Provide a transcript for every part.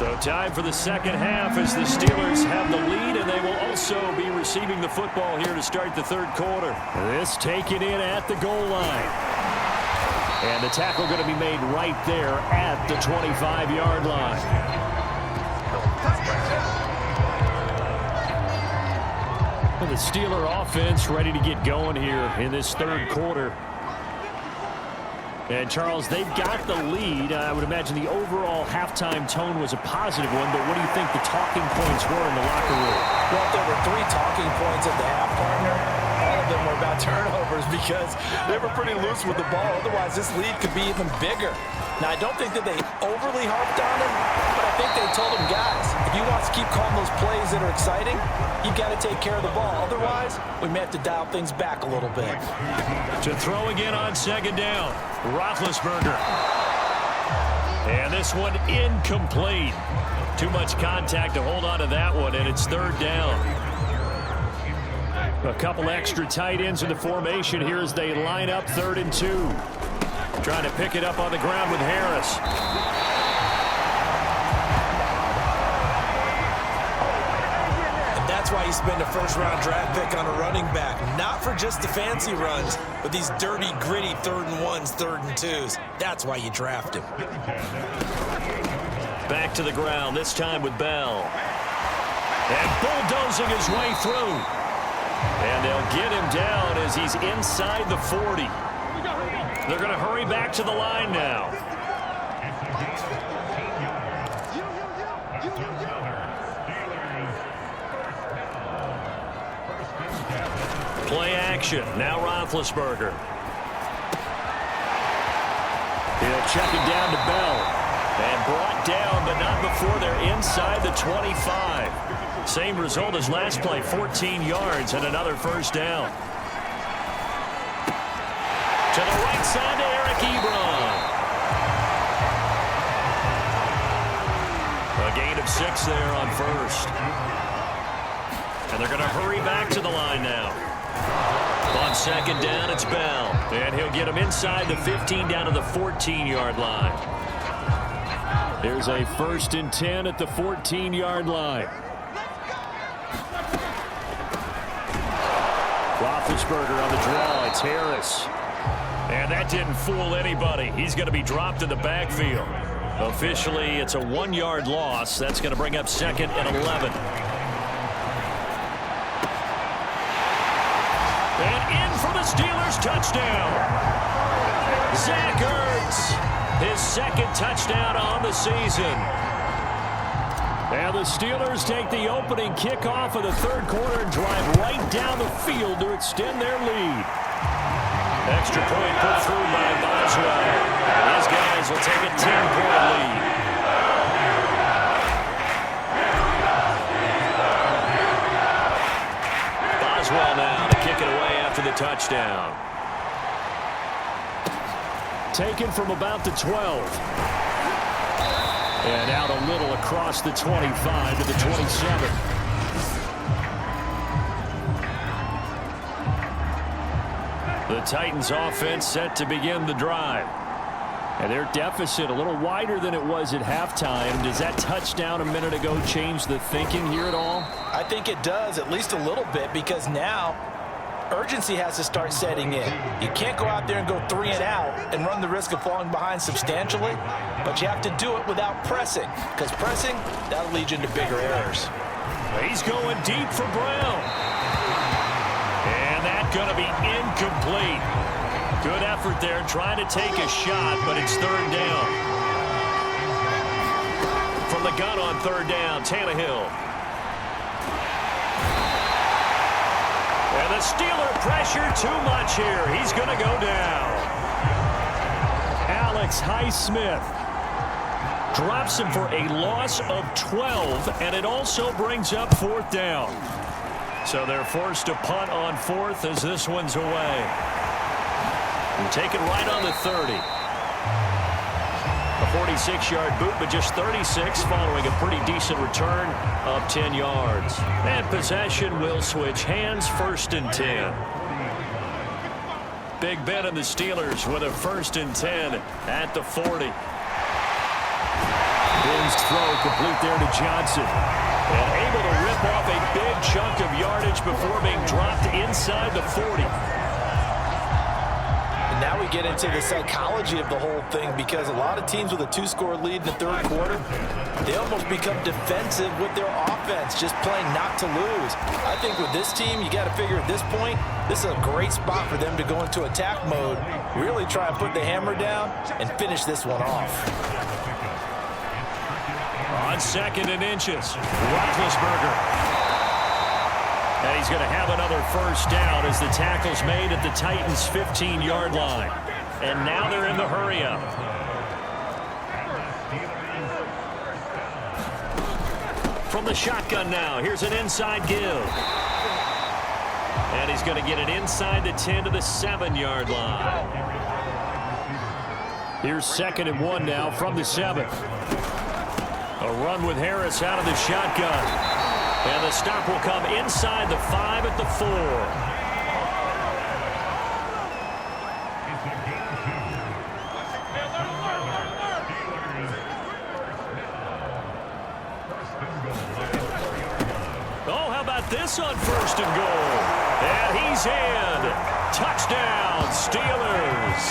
So time for the second half as the Steelers have the lead, and they will also be receiving the football here to start the third quarter. This taken in at the goal line. And the tackle going to be made right there at the 25-yard line. And the Steeler offense ready to get going here in this third quarter. And, Charles, they've got the lead. I would imagine the overall halftime tone was a positive one, but what do you think the talking points were in the locker room? Well, there were 3 talking points at the half, partner. All of them were about turnovers because they were pretty loose with the ball. Otherwise, this lead could be even bigger. Now, I don't think that they overly harped on him, but I think they told him, guys, if you want to keep calling those plays that are exciting, you've got to take care of the ball. Otherwise, we may have to dial things back a little bit. To throw again on second down, Roethlisberger. And this one incomplete. Too much contact to hold on to that one, and it's third down. A couple extra tight ends in the formation here as they line up 3rd and 2. Trying to pick it up on the ground with Harris. And that's why you spend a first-round draft pick on a running back. Not for just the fancy runs, but these dirty, gritty 3rd and 1s, 3rd and 2s. That's why you draft him. Back to the ground, this time with Bell. And bulldozing his way through. And they'll get him down as he's inside the 40. They're going to hurry back to the line now. Play action. Now Roethlisberger. He'll check it down to Bell. And brought down, but not before they're inside the 25. Same result as last play, 14 yards and another first down. To the right side to Eric Ebron. A gain of 6 there on first. And they're going to hurry back to the line now. On second down, it's Bell. And he'll get him inside the 15 down to the 14-yard line. There's a 1st and 10 at the 14-yard line. Roethlisberger on the draw. It's Harris. And that didn't fool anybody. He's going to be dropped in the backfield. Officially, it's a 1-yard loss. That's going to bring up 2nd and 11. And in for the Steelers touchdown. Zach Ertz. His 2nd touchdown on the season. And the Steelers take the opening kickoff of the third quarter and drive right down the field to extend their lead. Extra point put through by Boswell. And his guys will take a 10-point lead. Boswell now to kick it away after the touchdown. Taken from about the 12. And out a little across the 25 to the 27. The Titans offense set to begin the drive. And their deficit a little wider than it was at halftime. Does that touchdown a minute ago change the thinking here at all? I think it does, at least a little bit, because now urgency has to start setting in. You can't go out there and go 3 and out and run the risk of falling behind substantially, but you have to do it without pressing, because pressing, that'll lead you into bigger errors. He's going deep for Brown. And that's going to be incomplete. Good effort there trying to take a shot, but it's 3rd down. From the gun on 3rd down, Tannehill. And the Steeler pressure too much here. He's going to go down. Alex Highsmith drops him for a loss of 12, and it also brings up 4th down. So they're forced to punt on 4th as this one's away. And take it right on the 30. A 46-yard boot, but just 36 following a pretty decent return of 10 yards. And possession will switch hands, 1st and 10. Big Ben and the Steelers with a 1st and 10 at the 40. Boone's throw complete there to Johnson. And able to rip off a big chunk of yardage before being dropped inside the 40. And now we get into the psychology of the whole thing, because a lot of teams with a 2-score lead in the third quarter, they almost become defensive with their offense, just playing not to lose. I think with this team, you got to figure at this point, this is a great spot for them to go into attack mode, really try and put the hammer down and finish this one off. On 2nd and inches, Roethlisberger. And he's going to have another first down as the tackle's made at the Titans' 15-yard line. And now they're in the hurry-up. From the shotgun now, here's an inside give. And he's going to get it inside the 10 to the 7-yard line. Here's 2nd and 1 now from the 7. A run with Harris out of the shotgun. And the stop will come inside the 5 at the 4. Oh, how about this on 1st and goal? And he's in. Touchdown, Steelers.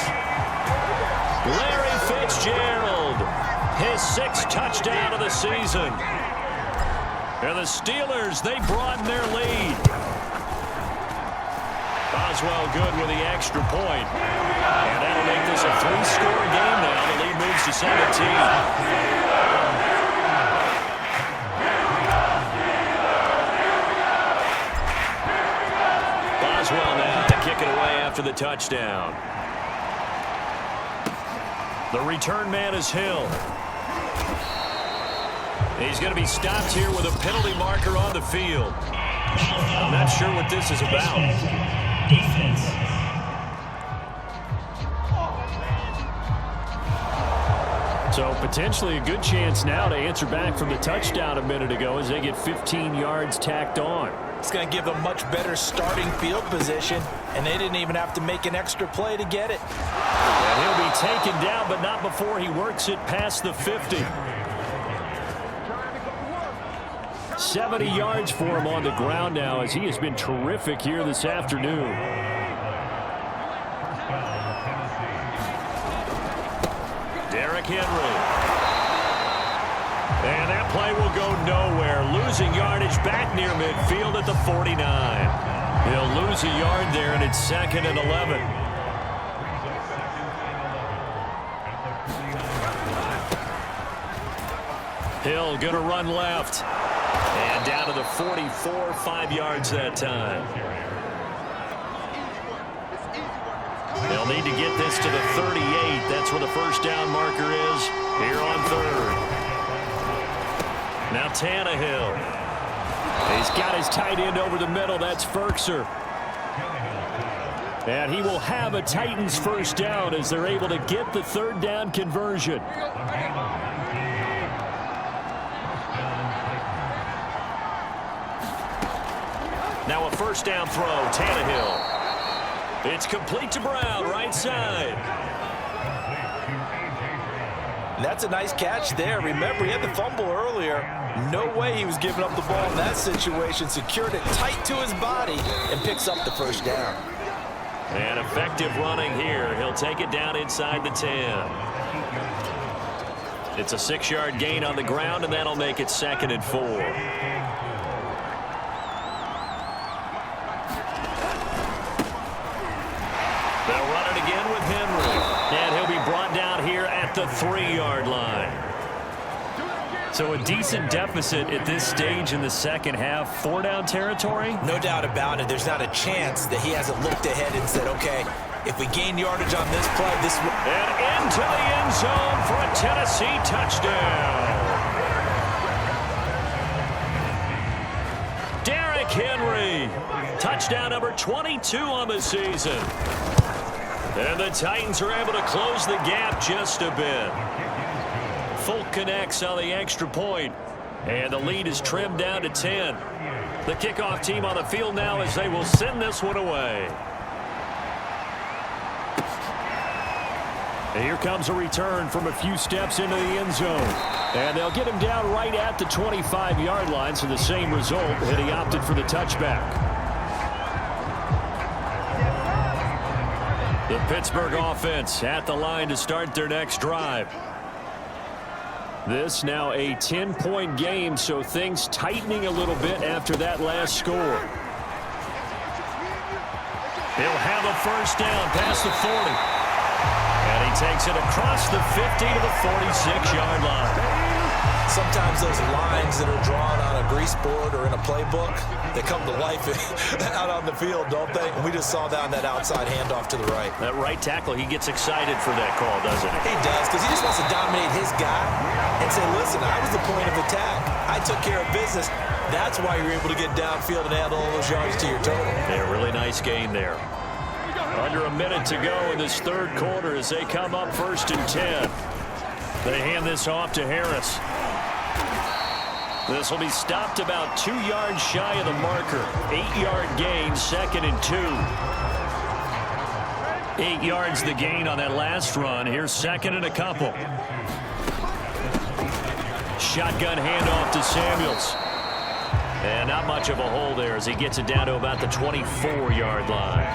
Larry Fitzgerald, his 6th touchdown of the season. And the Steelers, they broaden their lead. Boswell good with the extra point. And that'll make this a 3-score game now. The lead moves to 17. Boswell now to kick it away after the touchdown. The return man is Hill. He's going to be stopped here with a penalty marker on the field. I'm not sure what this is about. Defense. So potentially a good chance now to answer back from the touchdown a minute ago as they get 15 yards tacked on. It's going to give them much better starting field position, and they didn't even have to make an extra play to get it. And he'll be taken down, but not before he works it past the 50. 70 yards for him on the ground now as he has been terrific here this afternoon. Derrick Henry. And that play will go nowhere. Losing yardage back near midfield at the 49. He'll lose a yard there, and it's 2nd and 11. Hill going to run left. And down to the 44, 5 yards that time. They'll need to get this to the 38. That's where the first down marker is here on 3rd. Now Tannehill. He's got his tight end over the middle. That's Firkser. And he will have a Titans first down as they're able to get the 3rd down conversion. Now a first down throw, Tannehill. It's complete to Brown, right side. That's a nice catch there. Remember, he had the fumble earlier. No way he was giving up the ball in that situation. Secured it tight to his body and picks up the first down. And effective running here. He'll take it down inside the 10. It's a 6-yard gain on the ground, and that'll make it 2nd and 4. They'll run it again with Henry. And he'll be brought down here at the 3-yard line. So a decent deficit at this stage in the second half. 4-down territory? No doubt about it. There's not a chance that he hasn't looked ahead and said, okay, if we gain yardage on this play, this will... And into the end zone for a Tennessee touchdown. Derrick Henry. Touchdown number 22 on the season. And the Titans are able to close the gap just a bit. Folk connects on the extra point. And the lead is trimmed down to 10. The kickoff team on the field now as they will send this one away. And here comes a return from a few steps into the end zone. And they'll get him down right at the 25-yard line, so the same result, and he opted for the touchback. The Pittsburgh offense at the line to start their next drive. This now a 10-point game, so things tightening a little bit after that last score. He'll have a first down past the 40. And he takes it across the 50 to the 46-yard line. Sometimes those lines that are drawn on a grease board or in a playbook, they come to life out on the field, don't they? And we just saw that on that outside handoff to the right. That right tackle, he gets excited for that call, doesn't he? He does, because he just wants to dominate his guy and say, listen, I was the point of attack. I took care of business. That's why you're able to get downfield and add all those yards to your total. A really nice gain there. Under a minute to go in this third quarter as they come up 1st and 10. They hand this off to Harris. This will be stopped about 2 yards shy of the marker. 8-yard gain, 2nd and 2. 8 yards the gain on that last run. Here's 2nd and a couple. Shotgun handoff to Samuels. And not much of a hole there as he gets it down to about the 24-yard line.